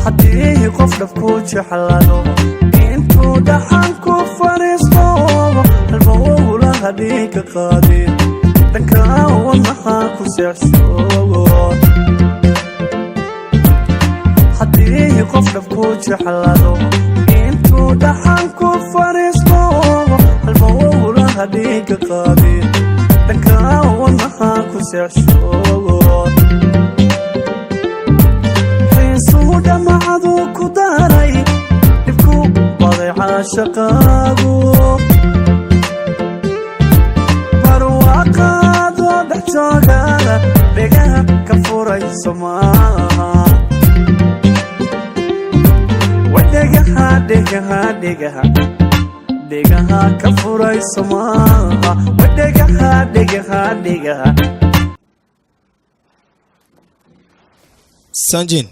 haddii qof dhabku jeclaado intuu dhaxan ku fariisto halbowla hadii ka qaadin dhanka wadnaha ku seexsho haddii qof dhabku jeclaado intuu dhaxan ku fariisto halbowla hadii ka qaadin dhanka wadnaha ku seexsho dhamacadu ku daray dhibku baday caashaqaagu barwaaqaado dhex joogaada dhegaha ka furayso maaha wadhegaha dhegaha ka furayso maaha wadhegaha sanjin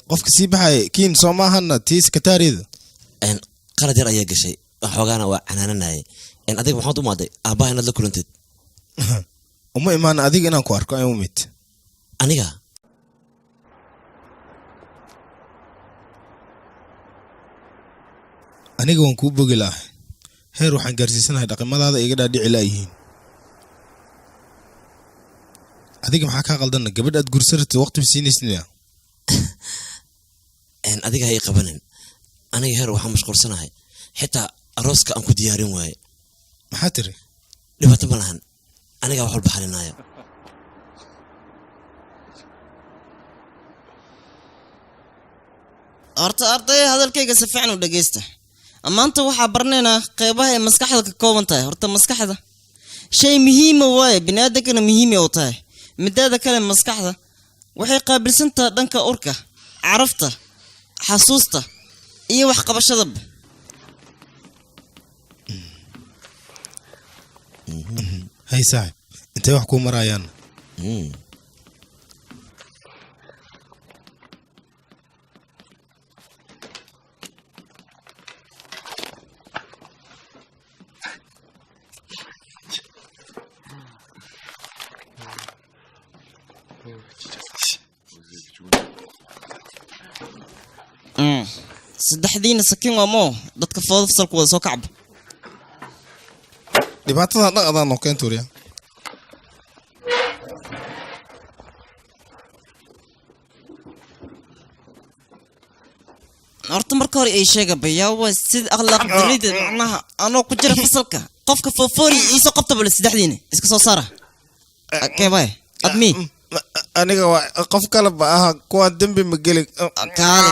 qofka sii baxay kiin soo maahana tii sekataariyada qalad yar ayaa gashay waxoogaana waa canaananayay adiga maxaad u maaday aabbaha inaad la kulanteed uma imaan adiga inaan ku arko aan umid aniga waan kuu bogi lahay heer waxaan gaarsiisanahay dhaqimadaada iga dhaadhici laayihiin adiga maxaa kaa qaldana gabadh aad gursarata waqtiba siinaysnaya adiga hay qabanin aniga heer waxaan mashquulsanahay xitaa arooska aan ku diyaarin waaye maxaa tiri dhibaato ma lahan aniga wax walba xalinaya horta arday hadalkayga si fiican u dhageysta maanta waxaa barnaynaa qeybaha ay maskaxda ka kooban tahay horta maskaxda shay muhiima waaye biniaadankana muhiimay u tahay midaada kale maskaxda waxay qaabilsantaha dhanka urka carafta xasuusta iyo waxqabashadaba hay saaxib intay wax kuu marayaan saddexdiina sakiin waa moo dadka fooda fasalku wada soo kacba dhibaatada dhaqadaan oo keen tuuriya horta marka hore ay sheegaba yaa waa sida akhlaaq darida macnaha anoo ku jira fasalka qofka foofori iisoo qabta bale saddexdiina iska soo saara keebay admi aniga waa qof kale ba aha kuwa dambi ma geli kaali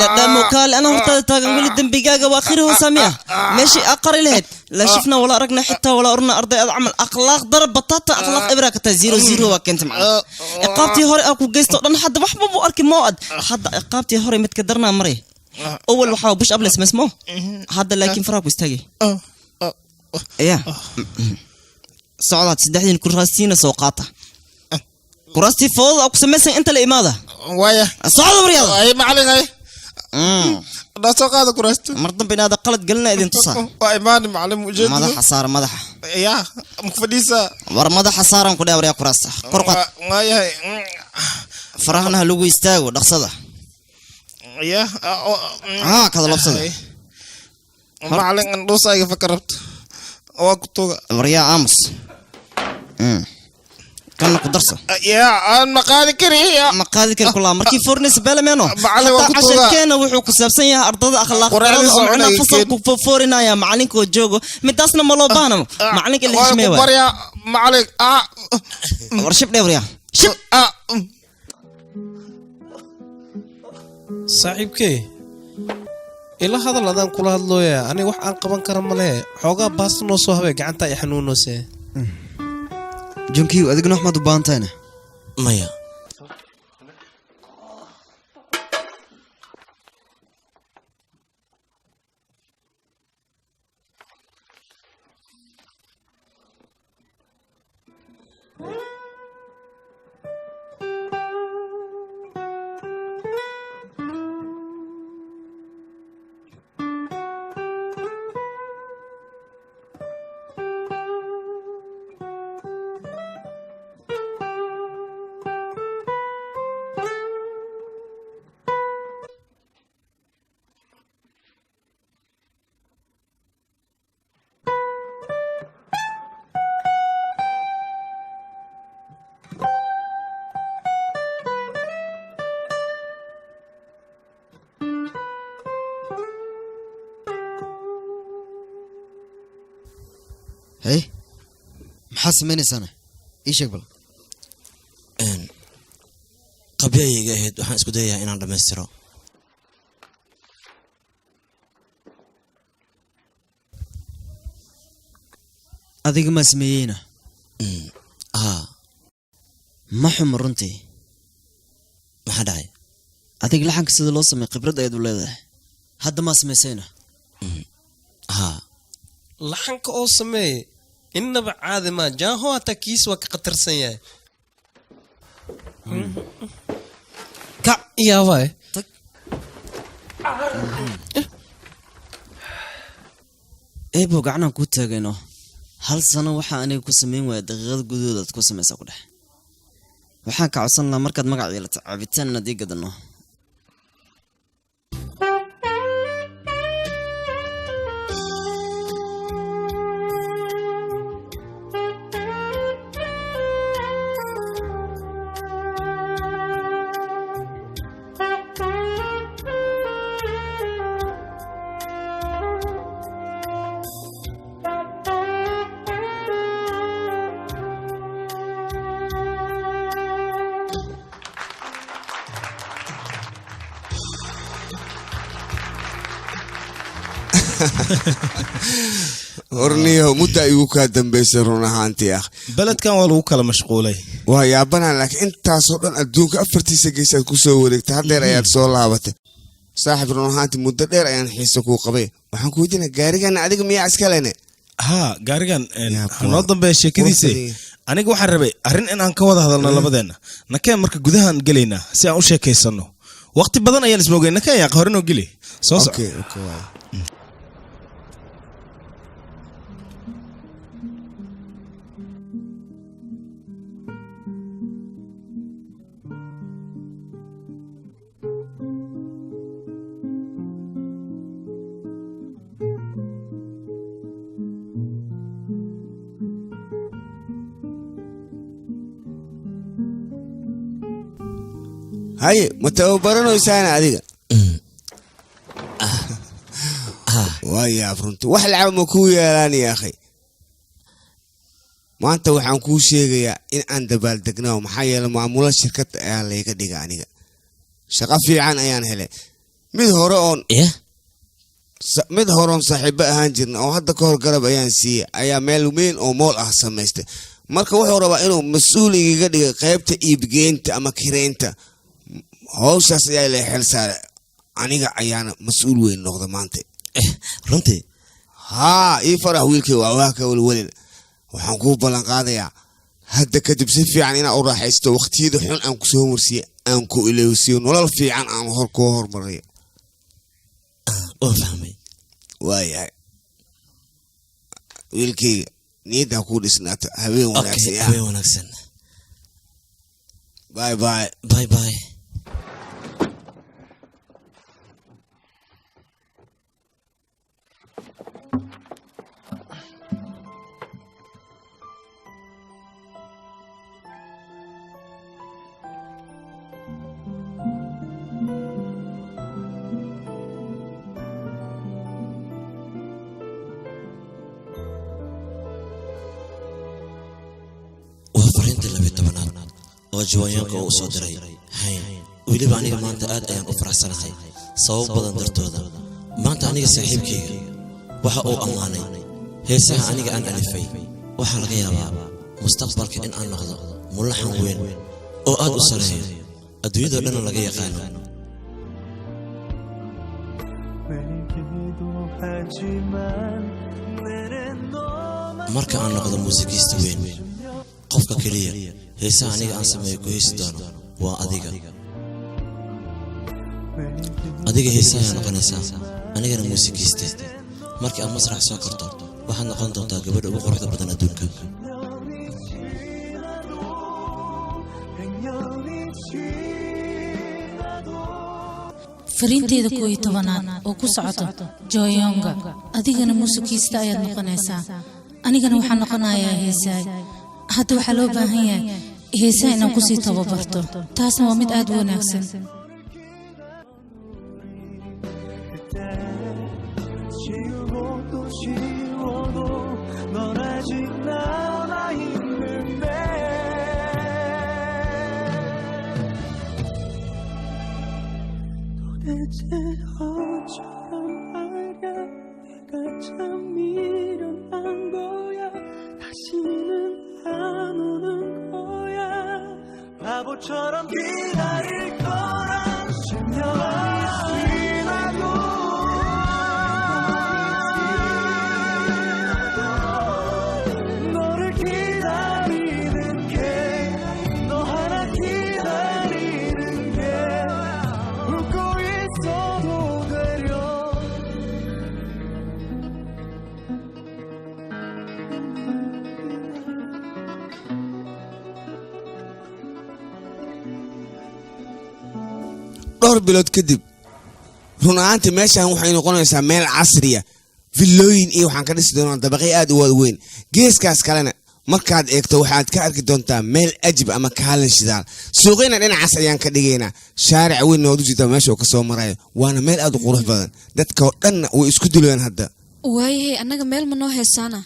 dhadhamo kaali ana hortaada taagan weli dambigaaga waa akhiri hoosamiya meeshii aqari lahayd la shifna wala aragna xitaa wala urna arday ad camal akhlaaq darab batata akhlaaq ibra ka taa 00 waa keenta macna iqaabtii hore ku geysto dhan hadda waxba buu arki mood hadda iqaabtii hore mid ka darnaa maray awal waxa bush ablas masmo hadda laakiin faraa ku istaagay ya socdaad saddexdiin ku raasiina soo qaata كراستي فوضى أو كسمسن أنت لإماذا؟ ويا صعد برياض أي معلم أي لا سقاط كراستي مرضن بين هذا قلت قلنا إذا انتصر واي ماني معلم وجد ماذا حصار ماذا يا مكفديسة ور ماذا حصار كده وريا كراسة كرقة ويا فرحنا لوجو يستاجو دخصده يا كذا لبصده معلم ندوس أي فكرت وقتو وريا أمس كان قدرسه يا المقادي كريه مقادي كر كلها مركي فورنس بلا منو عشان كان وحو كسبسن يا ارض اخلاق انا فصل فورنا يا معلنك وجوجو مداسنا ملو بانم معلنك اللي حشمي وريا معلك ورشب دوريا شب صاحبكي إلا هذا لدان كل هذا لويا أنا وح أنقبان كرم ملاه حوجا باس نصه هوا جعنتا يحنون نصه جونكيو أديك نحمد بانتانا مايا hey maxaa samaynaysaana ii sheeg bal qabyayga ahayd waxaan isku dayayaa inaan dhammaystiro adiga ma sameeyeyna haa ma xumo runtii maxaa dhacay adiga laxanka sida loo sameey khibrad ayaad u leedahay hadda ma samaysayna haa laxanka oo sameeye innaba caadi maa jaaho hataa kiis waa ka khatarsan yahay kac yaabaaye eebo gacanaan kuu taagayno hal sano waxaa aniga ku samayn waaya daqiiqada gudahoodaad ku samaysaa ku dhex waxaan ka codsan lahaa markaad magac yeelato cabitaan inaad ii gadano horniyo mudda igu kaa dambaysay run ahaantii ah beledkan waa lagu kala mashquulay waa yaabanaa laakiin intaasoo dhan adduunka afartiisa geesaad ku soo wareegtay haddeer ayaad soo laabatay saaxib run ahaantii muddo dheer ayaan xiise kuu qabay waxaan ku weydiinaa gaarigana adiga miyaa iskalene haa gaarigan noo dambeeya sheekadiisa aniga waxaan rabay arrin in aan ka wada hadalno labadeenna nakeen marka gudahaan gelaynaa si aan u sheekaysanno waqti badan ayaan ismoogay nakeen yaaq hore noo geli soo soc haye ma tababaranaysaana adiga waayaab runtii wax lacab ma kuu yeelaan ya akhay maanta waxaan kuu sheegayaa in aan dabaaldegnaa maxaa yeelay maamula shirkad ayaa layga dhiga aniga shaqo fiican ayaan helay mid horoon saaxiibo ahaan jirna oo hadda ka hor garab ayaan siiyey ayaa meel weyn oo mool ah samaystay marka wuxuu rabaa inuu mas-uul igaga dhiga qaybta iibgeynta ama kireynta hawshaas ayaa la xil saaray aniga ayaana mas-uul weyn noqda maanta runtii haa ii farax wiilkay waa ka welwelin waxaan kuu ballan qaadayaa hadda kadib si fiican inaan u raaxaysto waqtiyada xun aan ku soo marsiiye aan ku ilowsiyo nolol fiican aan kuu hormariyo waan fahmay waayahay wiilkayga niyaddaa kuu dhisnaato habeen wanaagsan bye bye bye bye jiwaanka uu soo diray hayn weliba aniga maanta aad ayaan u faraxsanahay sabab badan dartooda maanta aniga saaxiibkayga waxa uu ammaanay heesaha aniga aan alifay waxaa laga yaabaa mustaqbalka in aan noqdo mulaxan weyn oo aad u sareeyo adduunyada dhan laga yaqaano marka aan noqdo muusikiista weyn qofka kaliya heesaha aniga aan sameeyo ku heesi doono waa adiga heesaha noqonaysaa anigana muusikiiste markii aad masrax soo korto waxaad noqon doontaa gabadha ugu quruxda badan adduunka fariinteeda 11 oo ku socoto Joyonga adigana muusikiista ayaad noqonaysaa anigana waxaan noqonayaa heesaha hadda waxaa loo baahan yahay heesaha inaan ku sii tababarto taasna waa mid aad u wanaagsan 지우고도 지워도 널 아직 대체 어쩌란 말야 내가 참 미련한 거야 다시는 안 오는 거야 바보처럼 기다릴 거란 10년이 지나고 너를 기다리는 게 너 하나 기다리는 게 웃고 있어도 되려 dhowr bilood kadib run ahaantii meeshaan waxay noqonaysaa meel casriya villooyin iyo waxaan ka dhisi doonaa dabaqyo aad u waaweyn geeskaas kalena markaad eegto waxaad ka arki doontaa meel ajib ama kaalin shidaal suuqyana dhinacaas ayaan ka dhigaynaa shaaric weyn noodu jirta meesha uu ka soo marayo waana meel aad u qurux badan dadka oo dhanna way isku dulayaan hadda waayahay annaga meel ma noo heesaana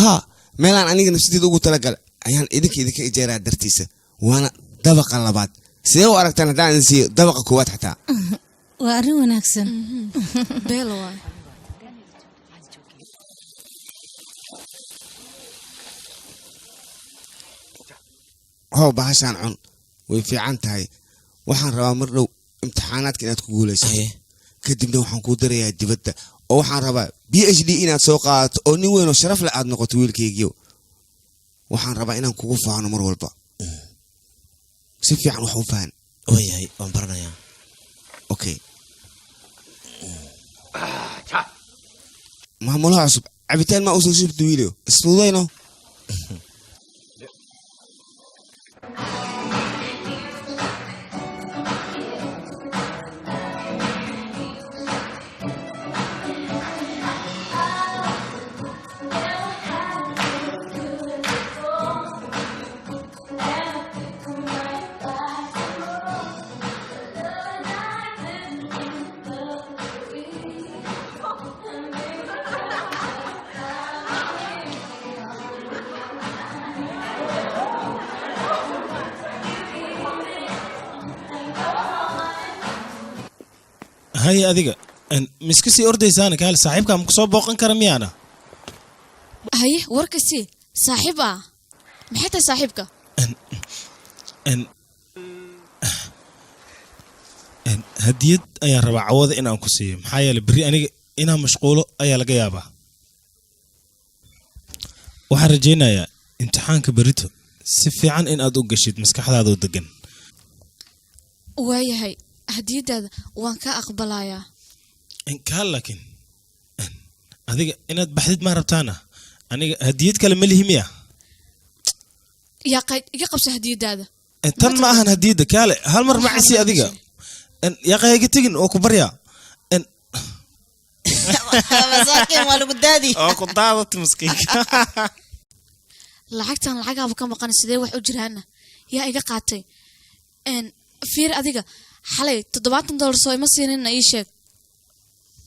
haa meelaan aniga nafsideeda ugu talagal ayaan idinka ijeeraa dartiisa waana dabaqa labaad sidee u aragtaan haddaan idin siiyo dabaqa koowaad xataa waa arrin wanaagsan beel waay how bahashaan cun way fiican tahay waxaan rabaa mar dhow imtixaanaadka inaad ku guulaysato kadibna waxaan kuu darayaa dibadda oo waxaan rabaa PhD inaad soo qaadato oo nin weyn oo sharaf leh aad noqoto wiilkaygiyo waxaan rabaa inaan kugu faano mar walba si fiican wax u fahan waayahay waan baranayaa okay maamulaha cusub cabitaan ma usoo shubta wiilio isfududayno hay adiga miska sii ordaysaana kaali saaxiibkaa maku soo booqan kara miyaana haye warkasi saaxiib ah maxay tahay saaxiibka hadiyad ayaan rabaa cawada inaan ku siiyo maxaa yeelay berri aniga inaan mashquulo ayaa laga yaabaa waxaan rajaynayaa imtixaanka berito si fiican in aad u gashid maskaxdaadoo degan waayahay hadiyadaada waan ka aqbalayaa kaa laakiin adiga inaad baxdid maa rabtaana aniga hadiyad kale ma lihi miya yaa qayd iga qabsa hadiyadaada tan ma ahan hadiyadda kaale hal mar macisi adiga yaa qayga tegin oo ku baryaa masaakiin waa lagu daadi oo ku daadata maskiinka lacagtan lacagaaba ka maqan sidee wax u jiraana yaa iga qaatay fiir adiga xalay $70 soo ima siinina ii sheeg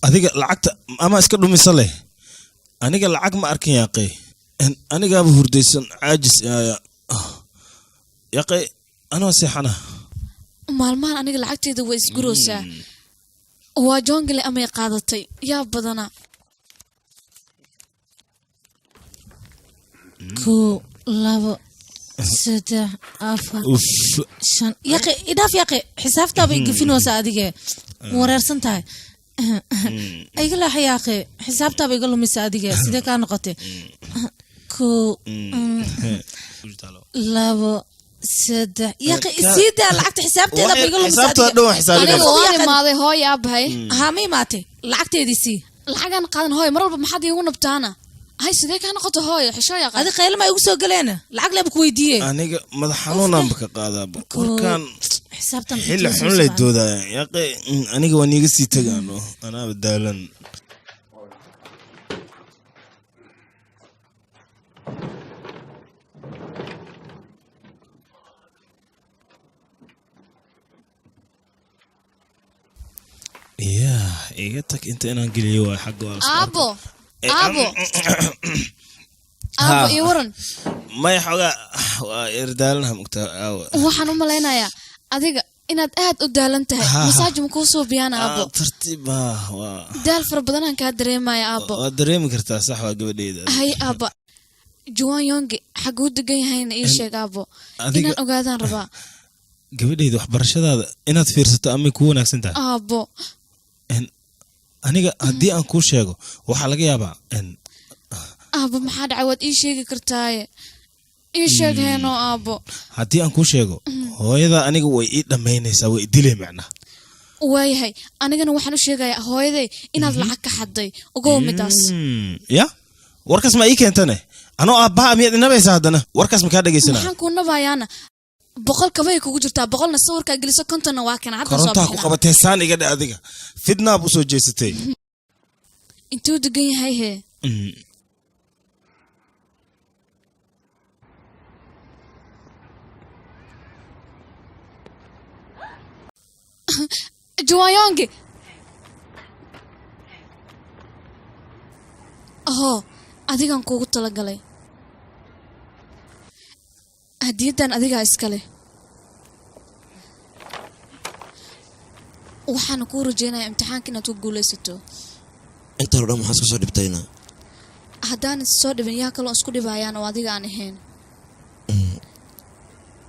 adiga lacagta ama iska dhumisa leh aniga lacag ma arkin yaaqay anigaaba hurdaysan caajis yaaqay anoo seexana maalmahan aniga lacagteeda way isguroosaa waa joongale amay qaadatay yaa badana 1 2 3 4 5 yaqi idaaf yaqi xisaabtaaba igafinoosa adige wareersan tahay ayga laaxa yaqi xisaabtaaba iga lumisa adige sidee kaa noqotay 2 3 yaqi sida lacagta xisaabteeda ba iga lumisa aniga waan imaaday hooy aabahay haa ma imaatay lacagteedii sii lacagan qaadan hooy mar walba maxaad iigu nabtaana hay sidee kaa noqoto hooy xisho yaa adi qaylama igu soo galeena lacag leeba ku weydiiyey aniga madax xanuunanba ka qaadaaba warkaan xisaabtan xilli xun lay doodaya yaaqay aniga waan iiga sii tagaano anaaba daalan yaa iga tag inta inaan geliyo waa xagga aabo iyo waran may xogaa waa irdaalanaha mugtaa aawa waxaan u malaynayaa adiga inaad aad u daalan tahay Ha. masaaj ma kuu suubiyaan aabbo tartiib waa daal fara badan aan kaa dareemaya aabbo waad dareemi kartaa sax waa gabadheyda hay aabba juwan yonge xaguu degan yahayna ii sheeg aabbo adiga- inaan ogaadaan rabaa gabadheyda waxbarashadaada inaad fiirsato amay kuu wanaagsan tahay aabbo aniga haddii aan kuu sheego waxaa laga yaabaa aabbo maxaa dhacay waad ii sheegi kartaaye ii sheeg heeno aabbo haddii aan kuu sheego hooyada aniga way ii dhammaynaysaa way idilay macnaa waayahay anigana waxaan u sheegayaa hooyaday inaad lacag ka xadday ogow midaas ya warkaas ma ii keentane anoo aabbaha miyaad inabaysaa haddana warkaas ma kaa dhegaysanaa maxaan kuu nabayaana 100 kabay kugu jirtaa 100na sawirkaa geliso 50na waa kana hadda soo korontaa ku bixina qabatee saan iga dhe adiga fidnaab u soo jeesatay intuu degan yahay hee juwayonge oho adigan kuugu talagalay hadiyadan adigaa iskale waxaana kuu rajeynayaa imtixaanka inaad ku guulaysato intaan oo dhan maxaa isku soo dhibtayna haddaan is soo dhibin yaa kaloo isku dhibayaan oo adiga aan ahayn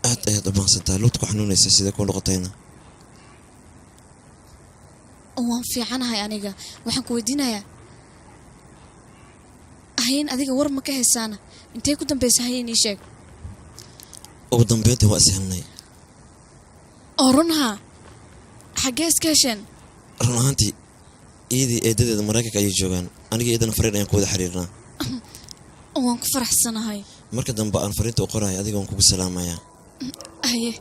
aad ayaad u baansantahay lugta ku xanuunaysa sidee kuu noqotayna waan fiicanahay aniga waxaan ku weydiinayaa hayn adiga war ma ka haysaana intee ku dambaysa hayn ii sheeg ugu dambeyntii waa is helnay oo runhaa xaggee iska hesheen run ahaantii iyadii eedadeeda maraykanka ayay joogaan aniga iyadana fariin ayaan ku wada xiriirnaa waan ku faraxsanahay marka dambe aan fariinta u qorahay adiga waan kugu salaamayaa haye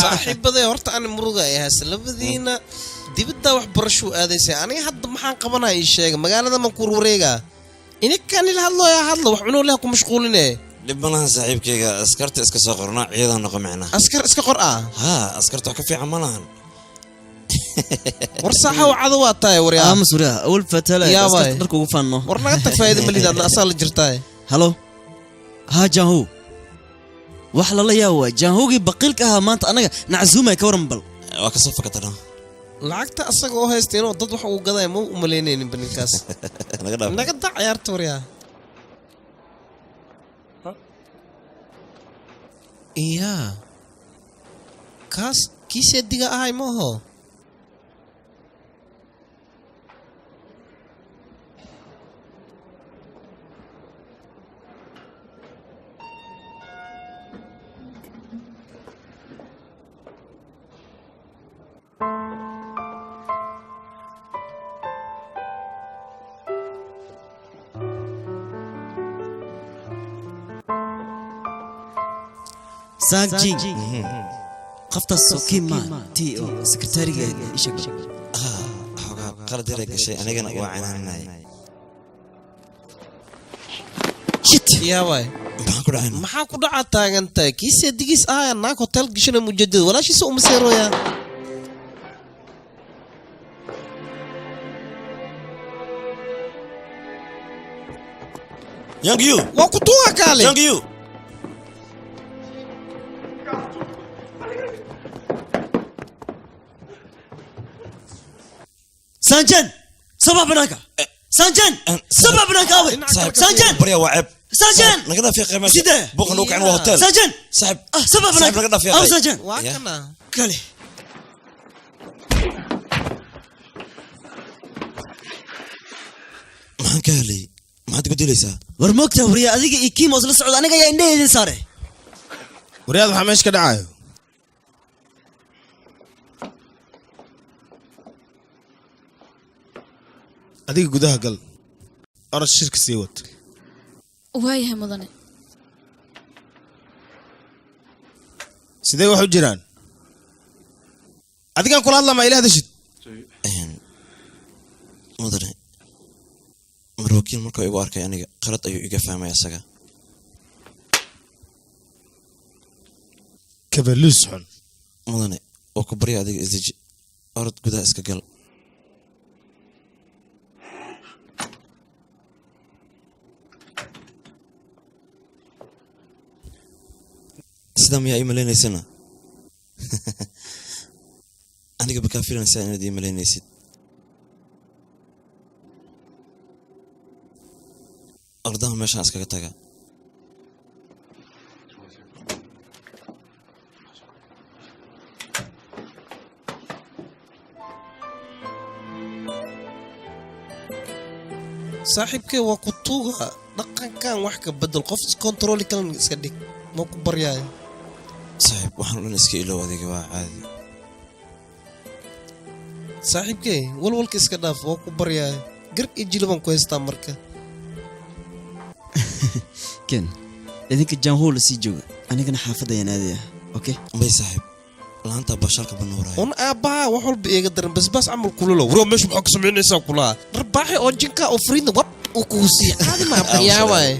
saaxiibaday horta aan muruga ay haas labadiina dibadda waxbarasho aadaysay aniga hadda maxaan qabanaya ii sheega magaalada ma ku wareega inikan ila hadlo ya hadlo wax cunuu leh ku mashquuline dhib malahan saaxiibkayga askarta iska soo qornaa ciidan noqo micnaa askar iska qor ah haa askarta wax ka fiican ma lahan war saaxa wacdo waa tahay waryaa aamus wariyaa awal fatala Yaa waay. askarta dharka ugu faanno war naga tag faa'iido malid adna asaa la jirtaa halo haa janhu wax lala yaa waa janhugii baqiilka ahaa maanta anaga naczuumay ka waran bal waa ka soo fakatana lacagta asaga oo haysta inuu dad wax ugu gaday ma u maleynaynin baninkaas naga dhaaf naga dac ciyaarta waryaa iya kaas kiisee diga ahay ma aho sanjing qafta sokima ti oo sekretariga ishaq xoogaa qalad yaray gashay anigana waa canaanay shit yaabay maxaa ku dhacay maxaa ku dhaca taagantahay kiisee digiis ahaya naag hotel gashana mujadid walaashiisa uma seerooyaa Young you waa ku tuuga kaale Young you sanjan sabab banaka sanjan sabab banaka awe sanjan بريا وعب sanjan نقدر في قيمة سيدة. بوق نوك عن هوتيل sanjan صاحب sabab صاحب banaka نقدر في aw قيمة sanjan waa kana kale maxaan ka helay maxaad ku dilaysaa war moogta wariya adiga iyo kiimo isla socda aniga ayaa indhaheedin saare waryaad waxaa meesha ka dhacayo adiga gudaha gal orod shirka sii wad waayahay mudane sidee wax u jiraan adigaan kula hadlamaa ila hadashid mudane mar wakiil markuu igu arkay aniga qalad ayuu iga fahmay asaga kabaluus xun mudane oo ku barya adiga isdeji orod gudaha iska gal sidaa miyaa ii maleynaysana aniga bakaa filanaysaa inaad ii malaynaysid ordaha meeshaan iskaga taga saaxiibkee waa ku tuuga dhaqankan wax ka bedel qof iskontarooli kalan iska dhig ma ku baryaayo saaxiib waxaan o dhan iska ilow adiga waa caadi saaxiibkee walwalka iska dhaaf waa ku baryaayo gar iyo jilibaan ku haystaa marka ken idinka jaanhoola sii jooga anigana xaafadda ayaan aadaya okay bay saaxiib laanta bashalka banuuraya un aabbaha wax walba eega daran basbaas camal kulalo waro meesha maxaa ka samaynaysaa kulaha dharbaaxi oo jinka oo fariidna wab uu kugu sii qaadi maa baryaawaay